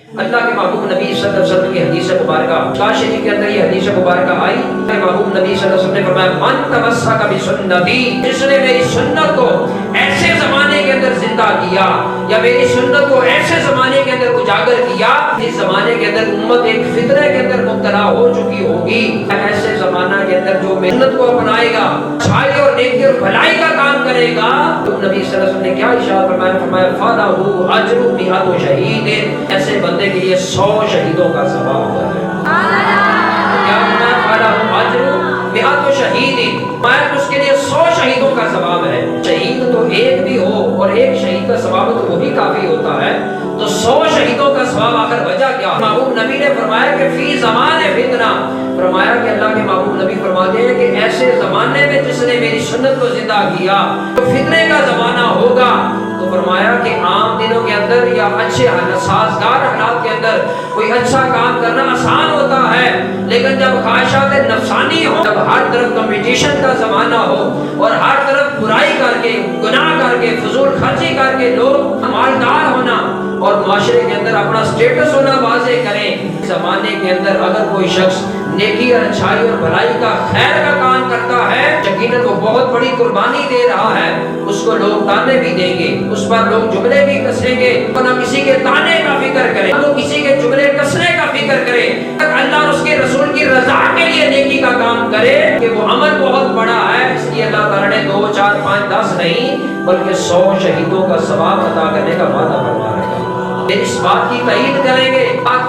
اللہ کے محبوب نبی صلی اللہ علیہ وسلم کی حدیث مبارکہ کاش شریف کے اندر یہ حدیث مبارکہ آئی کہ محبوب نبی صلی اللہ علیہ وسلم نے فرمایا من تمسک بسنتی، جس نے میری سنت کو ایسے زمانے کے اندر زندہ کیا یا میری سنت کو ایسے زمانے کے اندر اجاگر کیا جس زمانے کے اندر امت ایک فتنہ کے اندر مبتلا ہو چکی ہوگی، ایسے زمانہ کے اندر جو سنت کو اپنائے گا، اچھائی اور نیکی اور بھلائی کا کام کرے گا، تو نبی صلی اللہ علیہ وسلم نے کیا ارشاد فرمایا؟ فرمایا فَلَهُ أَجْرُ مِئَةُ شَهِيدٍ، ایسے بندے کے لیے 100 شہیدوں کا ثواب ہوتا ہے۔ کیا فرمایا؟ فَلَهُ أَجْرُ مِئَةُ شَهِيدٍ، میں اس کے لیے 100 شہیدوں کا ثواب ہے۔ شہید تو ایک بھی ہو اور ایک شہید کا ثواب تو وہی کافی ہوتا ہے، تو 100 شہیدوں کا ثواب آخر وجہ کیا؟ محبوب نبی نے فرمایا کہ فی زمان فتنہ، فرمایا کہ اللہ کے محبوب نبی فرماتے ہیں کہ ایسے زمانے میں جس نے میری سنت کو زندہ کیا تو فتنے کا زمانہ ہوگا، تو فرمایا کہ عام دنوں کے اندر یا اچھے سازگار حالات کے اندر کوئی اچھا کام کرنا آسان ہوتا ہے، لیکن جب خواہشات نفسانی ہو، جب ہر طرف کمپٹیشن کا زمانہ ہو اور ہر طرف برائی کر کے گناہ کر کے فضول خرچی کر کے لوگ مالدار ہونا اور معاشرے کے اندر اپنا سٹیٹس ہونا واضح کریں، زمانے کے اندر اگر کوئی شخص نیکی اور اچھائی اور بھلائی کا خیر کا کام کرتا ہے، یقیناً وہ بہت بڑی قربانی دے رہا ہے، اس کو لوگ تانے بھی دیں گے، اس پر لوگ جملے بھی کسیں گے، نہ کسی کے تانے کا فکر کرے نہ کسی کے جملے کسنے کا فکر کرے، اللہ اور اس کے رسول کی رضا کے لیے نیکی کا کام کرے کہ وہ عمل بہت بڑا ہے، اس لیے اللہ تعالیٰ نے 2 4 5 10 نہیں بلکہ 100 شہیدوں کا ثواب عطا کرنے کا وعدہ فرما رکھا ہے۔ اس بات کی تائید کریں گے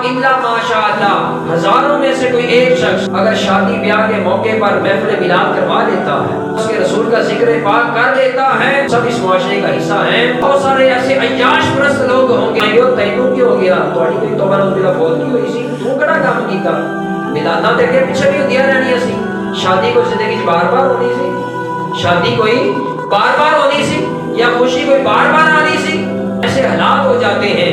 الا ماشاء اللہ، ہزاروں میں سے کوئی ایک شخص اگر شادی بیاہ کے موقع پر محفل میلاد کروا لیتا ہے، اس کے رسول کا ذکر پاک کر لیتا ہے، سب اس معاشرے کا حصہ ہیں۔ بہت سارے ایسے عیاش پرست لوگ ہوں گے، یہ تینوں کیوں ہو گیا تھوڑی کوئی توبہ نہ ہوتی فوت کی ہوئی سی، تو کڑا کام کیتا میلاداں تے کے پیچھے بھی ہوندیاں رہنیاں سی، شادی کو زندگی وچ بار بار ہونی سی، شادی کوئی بار بار ہونی سی یا خوشی کوئی بار بار آنی سی۔ ایسے حالات ہو جاتے ہیں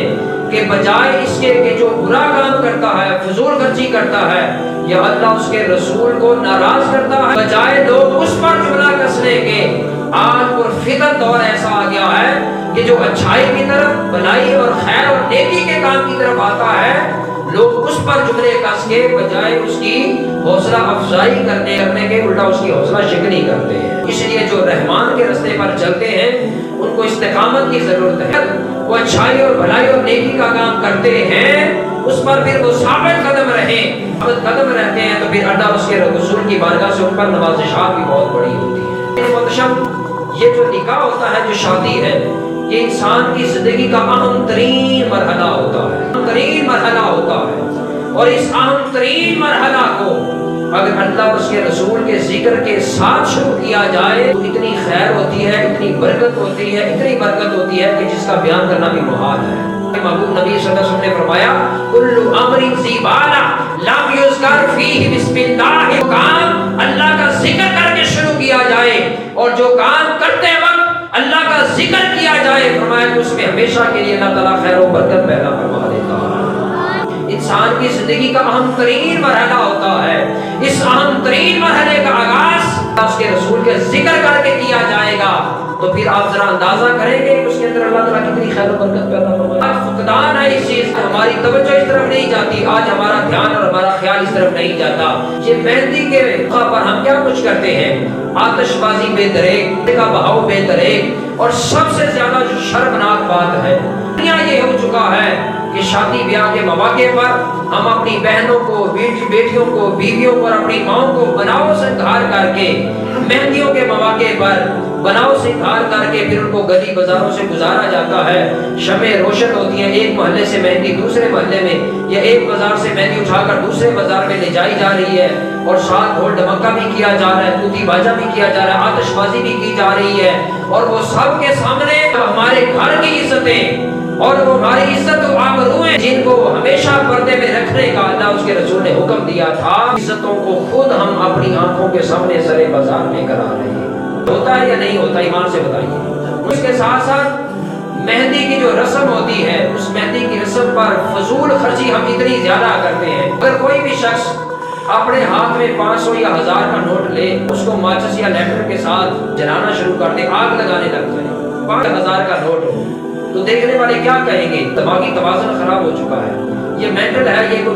کہ بجائے اس کے کہ جو برا کام کرتا ہے، فضول خرچی کرتا ہے یا اللہ اس کے رسول کو ناراض کرتا ہے، بجائے لوگ اس پر جملہ کسنے کے، آج پر فتن دور ایسا آ گیا ہے کہ جو اچھائی کی طرف، بھلائی اور خیر اور نیکی کے کام کی طرف آتا ہے، لوگ اس پر جملے کس کے بجائے اس کی حوصلہ افزائی کرنے کے الٹا اس کی حوصلہ شکنی کرتے ہیں۔ اس لیے جو رحمان کے رستے پر چلتے ہیں ان کو استقامت کی ضرورت ہے، وہ اچھائی اور بھلائی اور نیکی کا کام کرتے ہیں، اس پر پھر وہ ثابت قدم رہیں، ثابت قدم رہتے ہیں تو پھر اللہ اس کے رسول کی بارگاہ سے ان پر نوازشات بھی بہت بڑی ہوتی ہیں۔ محتشم، یہ جو نکاح ہوتا ہے، جو شادی ہے، یہ انسان کی زندگی کا اہم ترین مرحلہ ہوتا ہے، اہم ترین مرحلہ ہوتا ہے، اور اس اہم ترین مرحلہ کو اگر اللہ اور اس کے رسول کے ذکر کے ساتھ شروع کیا جائے تو اتنی خیر ہوتی ہے، اتنی برکت ہوتی ہے، اتنی برکت ہوتی ہے کہ جس کا بیان کرنا بھی محال ہے۔ محبوب نبی صلی اللہ علیہ وسلم نے فرمایا کل امر ذی بالا لم یذکر فیہ بسم اللہ، کام اللہ کا ذکر کر کے شروع کیا جائے اور جو کام کرتے وقت اللہ کا ذکر کیا جائے، فرمایا کہ اس میں ہمیشہ کے لیے اللہ تعالیٰ خیر و برکت پیدا فرما دیتا ہے۔ انسان کی زندگی کا اہم ترین مرحلہ ہوتا ہے، اس اہم ترین مرحلے کا آغاز اس کے رسول کے ذکر کر کے کیا جائے گا، تو پھر آپ ذرا اندازہ کریں گے کہ اس کے اندر اللہ تعالیٰ کتنی خیر و برکت پیدا فرمائے۔ آج فقدان ہے اس چیز کا، ہماری توجہ اس طرف نہیں جاتی، آج ہمارا دھیان اور ہمارا خیال اس طرف نہیں جاتا۔ یہ مہندی کے موقع پر ہم کیا کچھ کرتے ہیں، آتش بازی بے دریغ کا بہاؤ بے دریغ، اور سب سے زیادہ جو شرمناک بات ہے دنیا یہ ہو چکا ہے کہ شادی بیاہ کے مواقع پر ہم اپنی بہنوں کو، بیٹیوں کو، بیویوں کو اور اپنی ماؤں کو بناؤ سنگھار کر کے، مہندیوں کے مواقع پر بناؤ سنگھار کر کے پھر ان کو گلی بازاروں سے گزارا جاتا ہے، شمع روشن ہوتی ہیں، ایک محلے سے مہندی دوسرے محلے میں یا ایک بازار سے مہندی اٹھا کر دوسرے بازار میں لے جائی جا رہی ہے، اور ساتھ ڈھول ڈھمکا بھی کیا جا رہا ہے، توتی باجا بھی کیا جا رہا ہے، آتش بازی بھی کی جا رہی ہے، اور وہ سب کے سامنے ہمارے گھر کی عزتیں اور وہ ہماری عزت و آبرو ہیں جن کو ہمیشہ پردے میں رکھنے کا اللہ اس کے رسول نے حکم دیا تھا، عزتوں کو خود ہم اپنی آنکھوں کے سامنے سرے بازار میں کرا رہے ہیں۔ ہوتا ہے یا نہیں ہوتا، ایمان سے بتائیے۔ اس کے ساتھ ساتھ مہندی کی جو رسم ہوتی ہے، اس مہندی کی رسم پر فضول خرچی ہم اتنی زیادہ کرتے ہیں۔ اگر کوئی بھی شخص اپنے ہاتھ میں 500 یا 1000 کا نوٹ لے، اس کو ماچس یا لیٹر کے ساتھ جلانا شروع کر دے، آگ لگانے لگ جائے، 5000 کا نوٹ ہو تو دیکھنے والے کیا کہیں گے؟ دماغی توازن خراب ہو چکا ہے۔